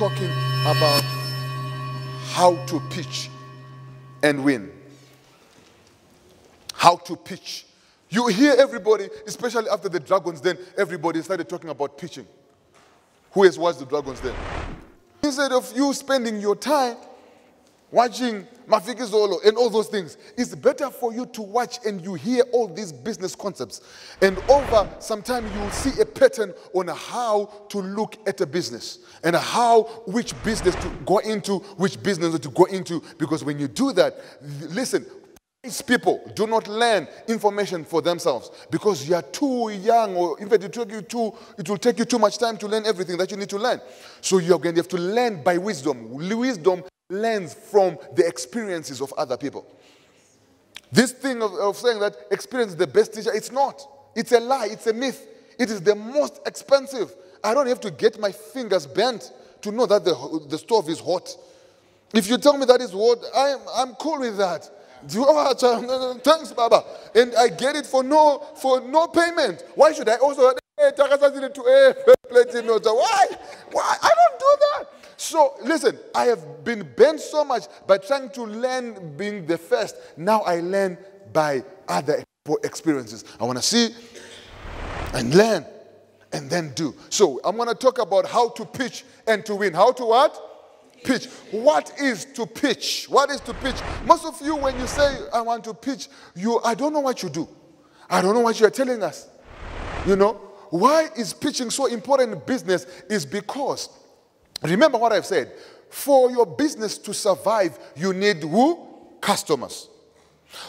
talking about how to pitch and win. How to pitch. You hear everybody, especially after the Dragons, then everybody started talking about pitching. Who else was the Dragons then? Instead of you spending your time watching Mafikizolo and all those things, it's better for you to watch and you hear all these business concepts. And over some time, you will see a pattern on how to look at a business and which business to go into, which business to go into. Because when you do that, listen, these people do not learn information for themselves because you are too young, or in fact, it will take you too much time to learn everything that you need to learn. So you're going to have to learn by wisdom. Wisdom learns from the experiences of other people. This thing of saying that experience is the best teacher, it's not. It's a lie. It's a myth. It is the most expensive. I don't have to get my fingers bent to know that the stove is hot. If you tell me that is hot, I'm cool with that. Thanks, Baba. And I get it for no payment. Why should I also? Why? I don't do that. So listen, I have been bent so much by trying to learn being the first. Now I learn by other experiences. I want to see and learn and then do. So I'm going to talk about how to pitch and to win. How to what? Pitch. What is to pitch? What is to pitch? Most of you, when you say, I want to pitch, I don't know what you do. I don't know what you are telling us. You know, why is pitching so important in business is because, remember what I've said, for your business to survive, you need who? Customers.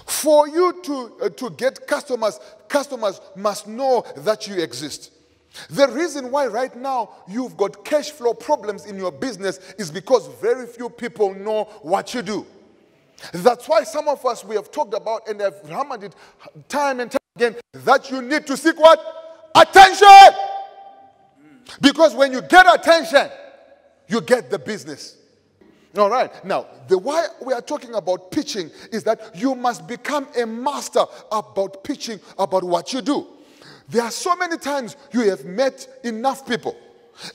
For you to get customers, customers must know that you exist. The reason why right now you've got cash flow problems in your business is because very few people know what you do. That's why some of us, we have talked about and have hammered it time and time again, that you need to seek what? Attention! Because when you get attention, you get the business. All right. Now, the why we are talking about pitching is that you must become a master about pitching, about what you do. There are so many times you have met enough people,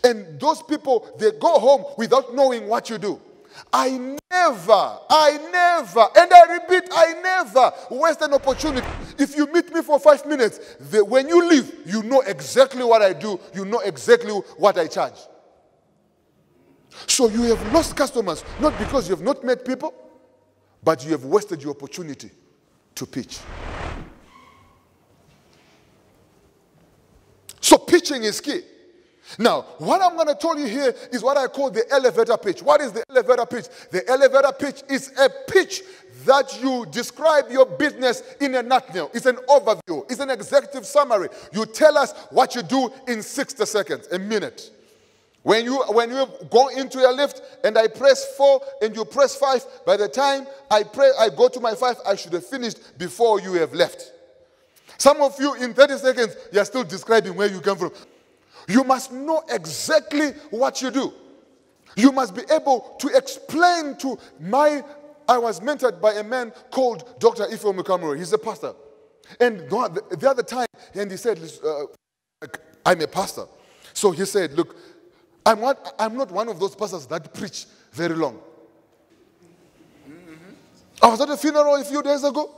and those people, they go home without knowing what you do. I never, and I repeat, I never waste an opportunity. If you meet me for 5 minutes, when you leave, you know exactly what I do. You know exactly what I charge. So you have lost customers, not because you have not met people, but you have wasted your opportunity to pitch. So pitching is key. Now, what I'm going to tell you here is what I call the elevator pitch. What is the elevator pitch? The elevator pitch is a pitch that you describe your business in a nutshell. It's an overview. It's an executive summary. You tell us what you do in 60 seconds, a minute. When you go into your lift and I press 4 and you press 5, by the time I go to my 5, I should have finished before you have left. Some of you, in 30 seconds, you are still describing where you come from. You must know exactly what you do. You must be able to explain to I was mentored by a man called Dr. Ifo Mukamura. He's a pastor. And the other time, and he said, I'm a pastor. So he said, look, I'm not one of those pastors that preach very long. I was at a funeral a few days ago.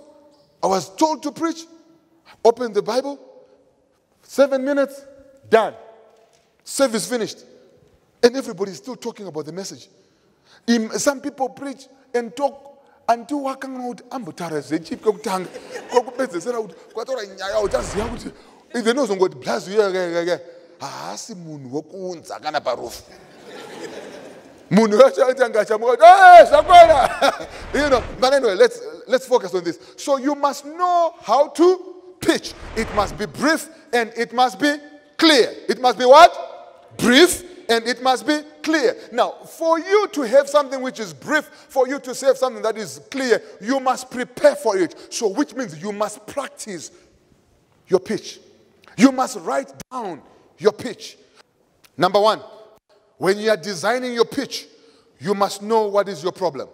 I was told to preach. Open the Bible, 7 minutes, done. Service finished. And everybody is still talking about the message. Some people preach and talk until working out ambutars. They know some good bless you. You know, but anyway, let's focus on this. So you must know how to pitch. It must be brief and it must be clear. It must be what? Brief and it must be clear. Now, for you to have something which is brief, for you to have something that is clear, you must prepare for it. So which means you must practice your pitch. You must write down your pitch. Number one, when you are designing your pitch, you must know what is your problem.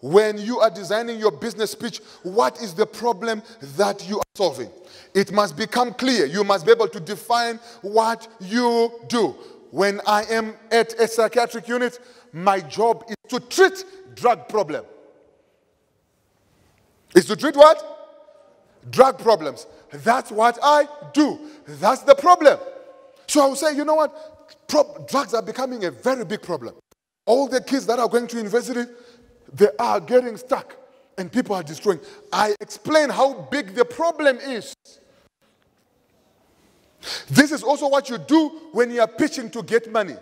When you are designing your business pitch, what is the problem that you are solving? It must become clear. You must be able to define what you do. when I am at a psychiatric unit, my job is to treat drug problem. Is to treat what? Drug problems. That's what I do. That's the problem. So I would say, you know what? Drugs are becoming a very big problem. All the kids that are going to university, they are getting stuck and people are destroying. I explain how big the problem is. This is also what you do when you are pitching to get money.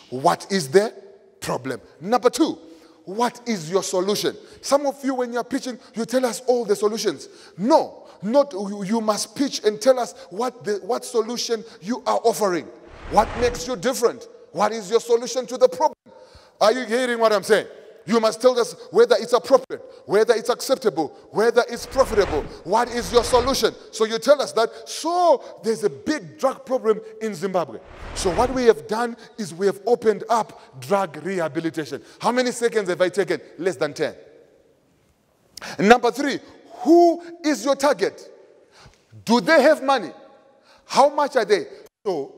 What is the problem? Number two, what is your solution? Some of you, when you are pitching, you tell us all the solutions. No, not you must pitch and tell us what solution you are offering. What makes you different? What is your solution to the problem? Are you hearing what I'm saying? You must tell us whether it's appropriate, whether it's acceptable, whether it's profitable. What is your solution? So you tell us that, so there's a big drug problem in Zimbabwe. So what we have done is we have opened up drug rehabilitation. How many seconds have I taken? Less than 10. Number three, who is your target? Do they have money? How much are they? So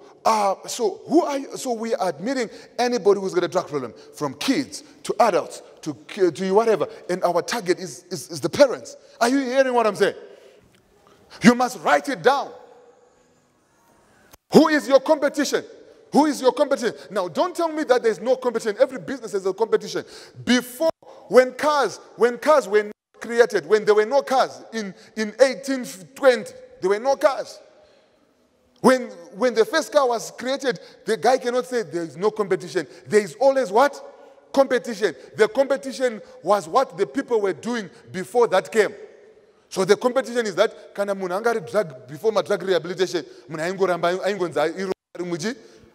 who are you? So we are admitting anybody who's got a drug problem, from kids to adults to whatever, and our target is the parents. Are you hearing what I'm saying? You must write it down. Who is your competition? Who is your competition? Now, don't tell me that there's no competition. Every business has a competition. Before, when cars were not created, when there were no cars in 1820, there were no cars. When the first car was created, the guy cannot say there is no competition. There is always what? Competition. The competition was what the people were doing before that came. So the competition is that kana munhu angari drug before my drug rehabilitation, munhu aingonza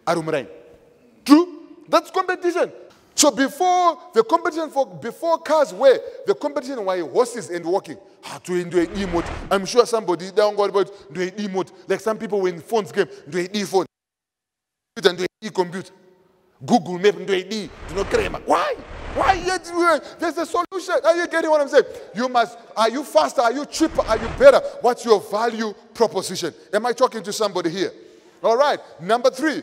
arumurain. True? That's competition. So before the competition before cars were, the competition were horses and walking. To do an emote. I'm sure somebody don't worry about doing emote. Like some people when phones came, do an e-phone. And do an e-computer. Google Map and do an e. Do not crema. Why? Why? There's a solution. Are you getting what I'm saying? Are you faster? Are you cheaper? Are you better? What's your value proposition? Am I talking to somebody here? All right. Number three.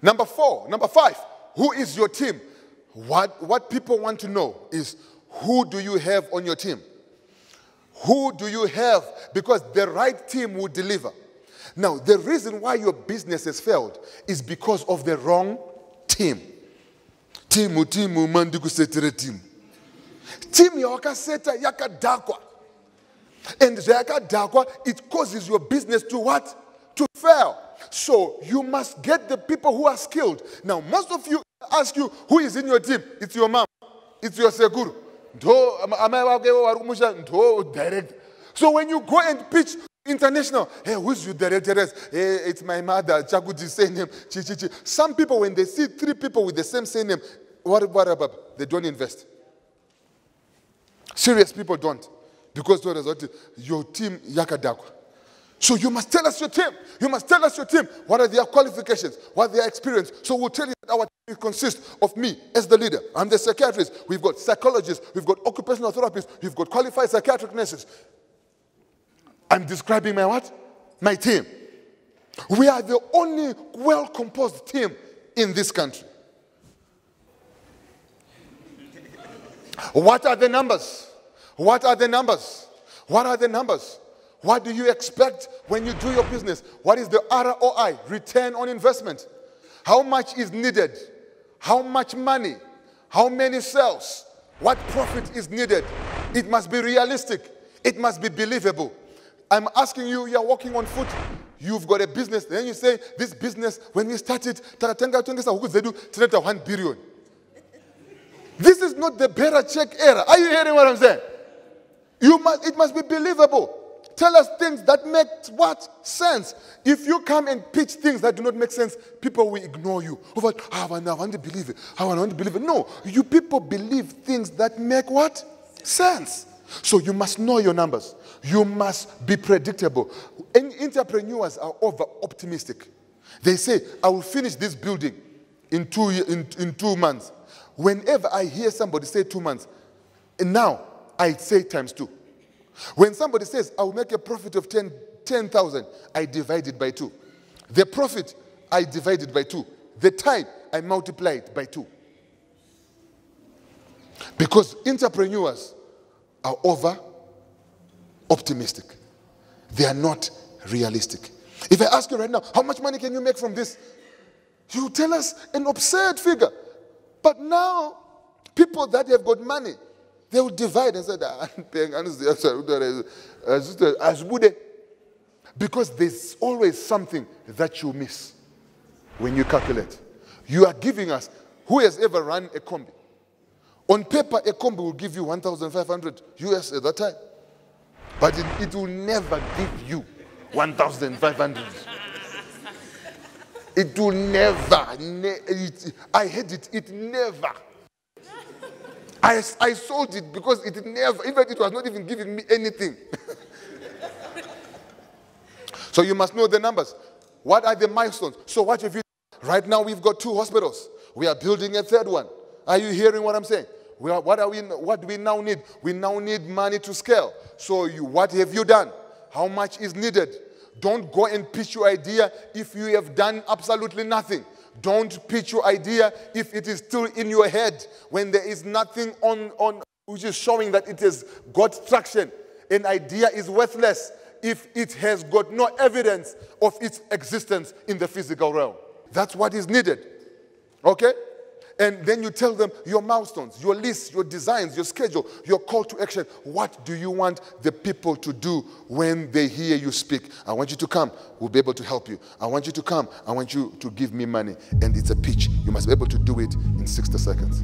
Number four. Number five. Who is your team? What people want to know is, who do you have on your team? Who do you have? Because the right team will deliver. Now, the reason why your business has failed is because of the wrong team. Team yakaseta yakadakwa. And the yakadakwa, it causes your business to what? To fail. So you must get the people who are skilled. Now, most of you ask you, who is in your team? It's your mom. It's your seguru. Direct. So when you go and pitch international, hey, who's your director? Hey, it's my mother, Chaguji's surname. Some people, when they see three people with the same surname, what about? They don't invest. Serious people don't. Because your team, yakadakwa. So you must tell us your team. You must tell us your team. What are their qualifications? What are their experience? So we'll tell you that our team consists of me as the leader. I'm the psychiatrist. We've got psychologists. We've got occupational therapists. We've got qualified psychiatric nurses. I'm describing my what? My team. We are the only well-composed team in this country. What are the numbers? What are the numbers? What are the numbers? What do you expect when you do your business? What is the ROI, return on investment? How much is needed? How much money? How many sales? What profit is needed? It must be realistic. It must be believable. I'm asking you, you're walking on foot. You've got a business. Then you say, this business, when we started, 1 billion. This is not the bearer check era. Are you hearing what I'm saying? It must be believable. Tell us things that make what? Sense. If you come and pitch things that do not make sense, people will ignore you. I want to believe it. I want to believe it. No, you people believe things that make what? Sense. So you must know your numbers. You must be predictable. And entrepreneurs are over-optimistic. They say, I will finish this building in 2 months. Whenever I hear somebody say 2 months, and now I say times 2. When somebody says, I will make a profit of 10,000, I divide it by 2. The profit, I divide it by 2. The time, I multiply it by 2. Because entrepreneurs are over optimistic. They are not realistic. If I ask you right now, how much money can you make from this? You tell us an absurd figure. But now, people that have got money, they will divide and say, because there's always something that you miss when you calculate. You are giving us, who has ever run a combi? On paper, a combi will give you 1,500 US at that time. But it will never give you 1,500. It will never. I had it. It never. I sold it because it never, even it was not even giving me anything. So you must know the numbers. What are the milestones? So what have you done? Right now we've got 2 hospitals. We are building a 3rd one. Are you hearing what I'm saying? What do we now need? We now need money to scale. So what have you done? How much is needed? Don't go and pitch your idea if you have done absolutely nothing. Don't pitch your idea if it is still in your head, when there is nothing on which is showing that it has got traction. An idea is worthless if it has got no evidence of its existence in the physical realm. That's what is needed. Okay? And then you tell them your milestones, your lists, your designs, your schedule, your call to action. What do you want the people to do when they hear you speak? I want you to come. We'll be able to help you. I want you to come. I want you to give me money. And it's a pitch. You must be able to do it in 60 seconds.